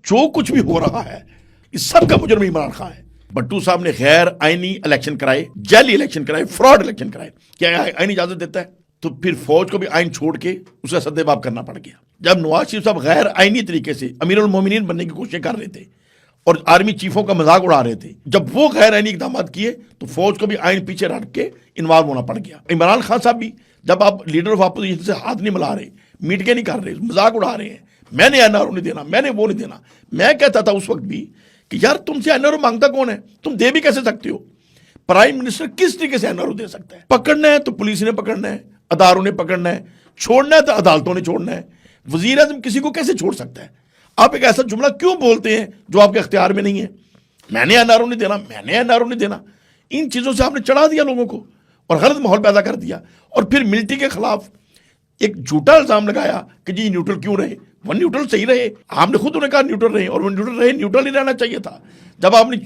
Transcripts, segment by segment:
जो कुछ भी हो रहा है इस सब का मुजरिम इमरान खान है। भट्टू साहब ने गैर आईनी इलेक्शन कराए, जाली इलेक्शन कराए, फ्रॉड इलेक्शन कराए। क्या आईन इजाजत देता है? तो फिर फौज को भी आइन छोड़ के उसका सद्देबाब करना पड़ गया। जब नवाज शरीफ साहब गैर आईनी तरीके से अमीरुल मोमिनीन बनने की कोशिश कर रहे थे और आर्मी चीफों का मजाक उड़ा रहे थे, जब वो गैर आईनी इकदाम किए तो फौज को भी आइन पीछे रख के इन्वॉल्व होना पड़ गया। इमरान खान साहब भी, जब आप लीडर ऑफ अपोजिशन से हाथ नहीं मिला रहे, मीटिंगें नहीं कर रहे, मजाक उड़ा रहे हैं, मैंने एनआरओ नहीं देना, मैंने वो नहीं देना, मैं कहता था उस वक्त भी कि यार तुमसे एनआरओ मांगता कौन है, तुम दे भी कैसे सकते हो? प्राइम मिनिस्टर किस तरीके से एनआरओ दे सकता है? पकड़ना है तो पुलिस ने पकड़ना है, अदारों ने पकड़ना है, छोड़ना है तो अदालतों ने छोड़ना है। वजीर आजम किसी को कैसे छोड़ सकता है? आप एक ऐसा जुमला क्यों बोलते हैं जो आपके अख्तियार में नहीं है? मैंने एनआरओ नहीं देना, मैंने एनआरओ नहीं देना। इन चीजों से आपने चढ़ा दिया लोगों को और गलत माहौल पैदा कर दिया। और फिर मिलिट्री के खिलाफ एक झूठा इल्जाम लगाया कि जी न्यूट्रल क्यों रहे। वन न्यूट्रल सही रहे, आपने खुद उन्हें कहा न्यूट्रल रहे, और वो न्यूट्रल रहे, न्यूट्रल ही रहना चाहिए था। जब आपने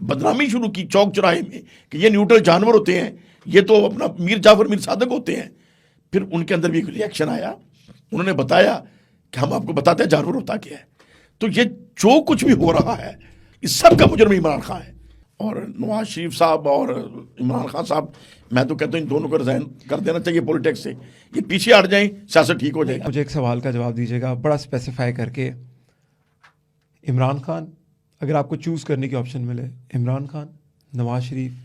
बदनामी शुरू की चौक चौराहे में कि ये न्यूट्रल जानवर होते हैं, ये तो अपना मीर जाफर मीर सादक होते हैं, फिर उनके अंदर भी एक रिएक्शन आया। उन्होंने बताया कि हम आपको बताते हैं जानवर होता क्या है। तो ये जो कुछ भी हो रहा है इस सब का मुजरिम इमरान खान है। और नवाज शरीफ साहब और इमरान खान साहब, मैं तो कहता हूँ इन दोनों को रिजाइन कर देना चाहिए पॉलिटिक्स से। ये पीछे हट जाएं, सियासत ठीक हो जाएगी। मुझे एक सवाल का जवाब दीजिएगा बड़ा स्पेसिफाई करके। इमरान खान, अगर आपको चूज करने की ऑप्शन मिले, इमरान खान, नवाज शरीफ,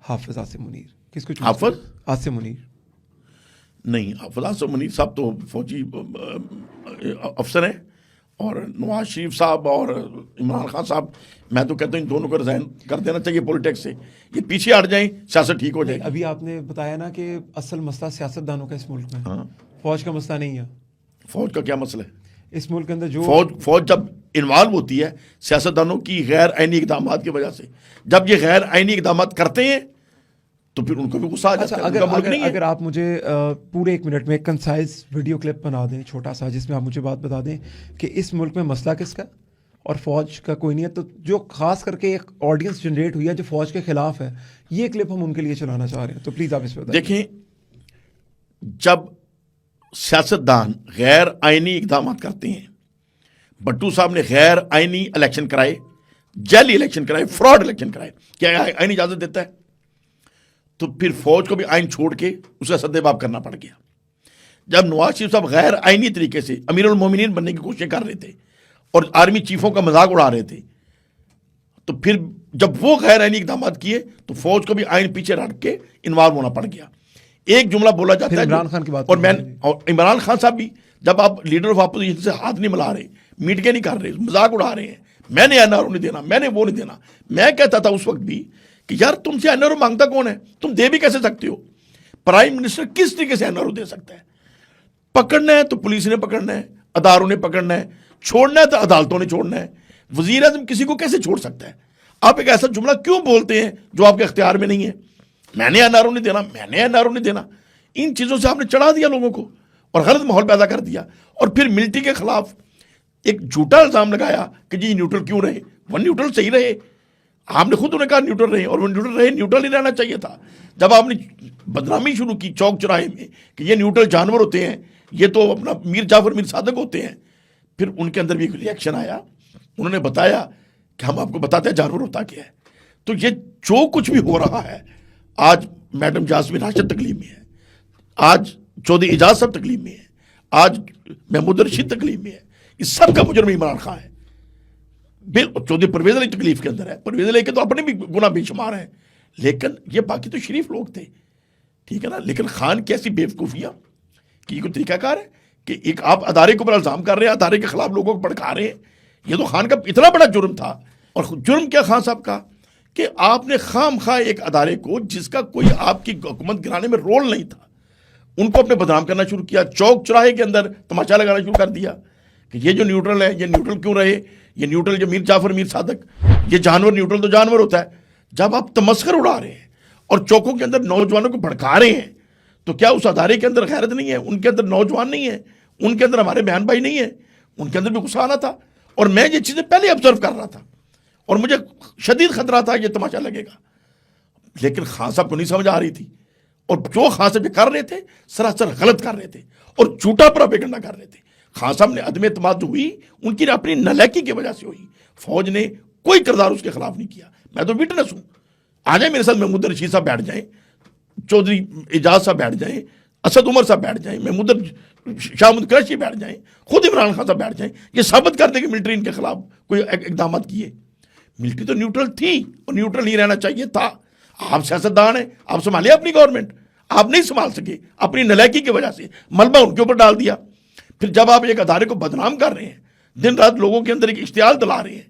हाफिज आसिम मुनीर, किसको चूज? हाफिज आसिम मुनीर नहीं, हाफिज आसिम मुनीर साहब तो फौजी अफसर हैं, और नवाज शरीफ साहब और इमरान खान साहब, मैं तो कहता हूँ इन दोनों को रिजाइन कर देना चाहिए पॉलिटिक्स से। ये पीछे हट जाएं, सियासत ठीक हो जाएगी। अभी आपने बताया ना कि असल मसला सियासतदानों का इस मुल्क में, हाँ, फौज का मसला नहीं है। फौज का क्या मसला है? इस मुल्क के अंदर जो फौज जब इन्वॉल्व होती है सियासतदानों की गैर आईनी इकदाम की वजह से, जब ये गैर आईनी इकदाम करते हैं तो फिर उनको भी गुस्सा आ जाता है। अगर आप मुझे पूरे 1 मिनट में एक कंसाइज वीडियो क्लिप बना दें छोटा सा, जिसमें आप मुझे बात बता दें कि इस मुल्क में मसला किसका और फौज का कोई नहीं है, तो जो खास करके एक ऑडियंस जनरेट हुई है जो फौज के खिलाफ है, ये क्लिप हम उनके लिए चलाना चाह रहे हैं, तो प्लीज आप इस पर देखें। जब सियासतदान गैर आईनी इकदाम करते हैं, भट्टू साहब ने गैर आईनी इलेक्शन कराए, जाली इलेक्शन कराए, फ्रॉड इलेक्शन कराए। क्या आईन इजाजत देता है? तो फिर फौज को भी आइन छोड़ के उसका सद्देबाब करना पड़ गया। जब नवाज शरीफ साहब गैर आईनी तरीके से अमीरुल मोमिनीन बनने की कोशिश कर रहे थे और आर्मी चीफों का मजाक उड़ा रहे थे, तो फिर जब वो गैर आईनी इकदाम किए तो फौज को भी आइन पीछे रख के इन्वॉल्व होना पड़ गया। एक जुमला बोला जाता है इमरान खान की बात, और इमरान खान साहब भी, जब आप लीडर ऑफ अपोजिशन से हाथ नहीं मिला रहे, मीटिंगें नहीं कर रहे, मजाक उड़ा रहे हैं, मैंने एनआरओ नहीं देना, मैंने वो नहीं देना, मैं कहता था उस वक्त भी कि यार तुमसे एनआरओ मांगता कौन है, तुम दे भी कैसे सकते हो? प्राइम मिनिस्टर किस तरीके से एनआरओ दे सकता है? पकड़ना है तो पुलिस ने पकड़ना है, अदारों ने पकड़ना है, छोड़ना है तो अदालतों ने छोड़ना है। वजीर आजम किसी को कैसे छोड़ सकता है? आप एक ऐसा जुमला क्यों बोलते हैं जो आपके अख्तियार में नहीं है? मैंने एनआरओ नहीं देना, मैंने एनआरओ नहीं देना। इन चीजों से आपने चढ़ा दिया लोगों को और गलत माहौल पैदा कर दिया। और फिर मिलिट्री के खिलाफ एक झूठा इल्जाम लगाया कि जी न्यूट्रल क्यों रहे। वन न्यूट्रल सही रहे, आपने खुद उन्हें कहा न्यूट्रल रहे, और वो न्यूट्रल रहे, न्यूट्रल ही रहना चाहिए था। जब आपने बदनामी शुरू की चौक चौराहे में कि ये न्यूट्रल जानवर होते हैं, ये तो अपना मीर जाफर मीर सादक होते हैं, फिर उनके अंदर भी एक रिएक्शन आया। उन्होंने बताया कि हम आपको बताते हैं जानवर होता क्या है। तो ये जो कुछ भी हो रहा है, आज मैडम जासमीन राशिद तकलीफ में है, आज चौधरी एजाज साहब तकलीफ में है, आज महमूद रशीद तकलीफ में है, इस सब का मुजरिम इमरान खान है। चौधरी परवेज अली तकलीफ के अंदर है। परवेज अली के तो अपने भी गुना बेशुमार हैं, लेकिन ये बाकी तो शरीफ लोग थे, ठीक है ना। लेकिन खान की ऐसी बेवकूफियां कि कोई तरीकाकार है कि एक आप अदारे के ऊपर इल्जाम कर रहे हैं, अदारे के खिलाफ लोगों को भड़का रहे हैं। ये तो खान का इतना बड़ा जुर्म था। और जुर्म क्या खान साहब का कि आपने खाम खा एक अदारे को जिसका कोई आपकी हुकूमत गिराने में रोल नहीं था, उनको अपने बदनाम करना शुरू किया। चौक चौराहे के अंदर तमाचा लगाना शुरू कर दिया कि ये जो न्यूट्रल है, ये न्यूट्रल क्यों रहे, ये न्यूट्रल जो मीर जाफर मीर सादक, ये जानवर, न्यूट्रल तो जानवर होता है। जब आप तमस्कर उड़ा रहे हैं और चौकों के अंदर नौजवानों को भड़का रहे हैं, तो क्या उस अदारे के अंदर गैरत नहीं है? उनके अंदर नौजवान नहीं है? उनके अंदर हमारे बहन भाई नहीं है? उनके अंदर भी गुस्सा आना था। और मैं ये चीज़ें पहले ऑब्जर्व कर रहा था और मुझे शदीद खतरा था ये तमाशा लगेगा, लेकिन खान साहब को नहीं समझ आ रही थी। और जो खान साहब कर रहे थे सरासर गलत कर रहे थे और झूठा प्रोपेगेंडा कर रहे थे। खान साहब ने अदम एतमाद जो हुई उनकी अपनी नलायकी की वजह से हुई। फौज ने कोई किरदार उसके खिलाफ नहीं किया। मैं तो विटनेस हूं। आ जाए मेरे साथ, महमूद रशीद साहब बैठ जाएं, चौधरी एजाज साहब बैठ जाएं, असद उमर साहब बैठ जाएं, महमूद शाहमुद कुरैशी बैठ जाएं, खुद इमरान खान साहब बैठ जाएं, ये साबित कर दें कि मिलिट्री इनके खिलाफ कोई इकदाम किए। मिलिट्री तो न्यूट्रल थी और न्यूट्रल नहीं रहना चाहिए था। आप सियासतदान हैं, आप संभालिए अपनी गवर्नमेंट, आप नहीं संभाल सके अपनी नलायकी की वजह से मलबा उनके ऊपर डाल दिया। फिर जब आप एक अदारे को बदनाम कर रहे हैं, दिन रात लोगों के अंदर एक इश्तियाल दिला रहे हैं,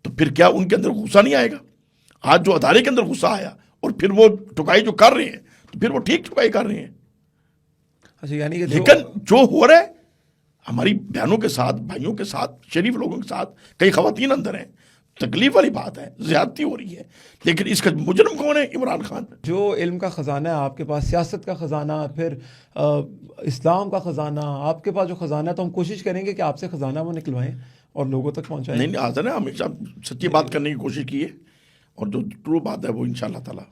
तो फिर क्या उनके अंदर गुस्सा नहीं आएगा? आज जो अदारे के अंदर गुस्सा आया और फिर वो ठुकाई जो कर रहे हैं, तो फिर वो ठीक ठुकाई कर रहे हैं। अच्छा, यानी कि लेकिन जो हो रहा है हमारी बहनों के साथ, भाइयों के साथ, शरीफ लोगों के साथ, कई खवातीन अंदर हैं, तकलीफ वाली बात है, ज्यादती हो रही है। लेकिन इसका मुजरिम कौन है? इमरान खान। जो इल्म का ख़जाना है आपके पास, सियासत का ख़जाना, फिर इस्लाम का ख़जाना, आपके पास जो ख़जाना है, तो हम कोशिश करेंगे कि आपसे ख़जाना वो निकलवाएं और लोगों तक पहुंचाएं। नहीं, हाजिर है, हमेशा सच्ची बात करने की कोशिश की है और जो ट्रू बात है वो इंशाअल्लाह ताला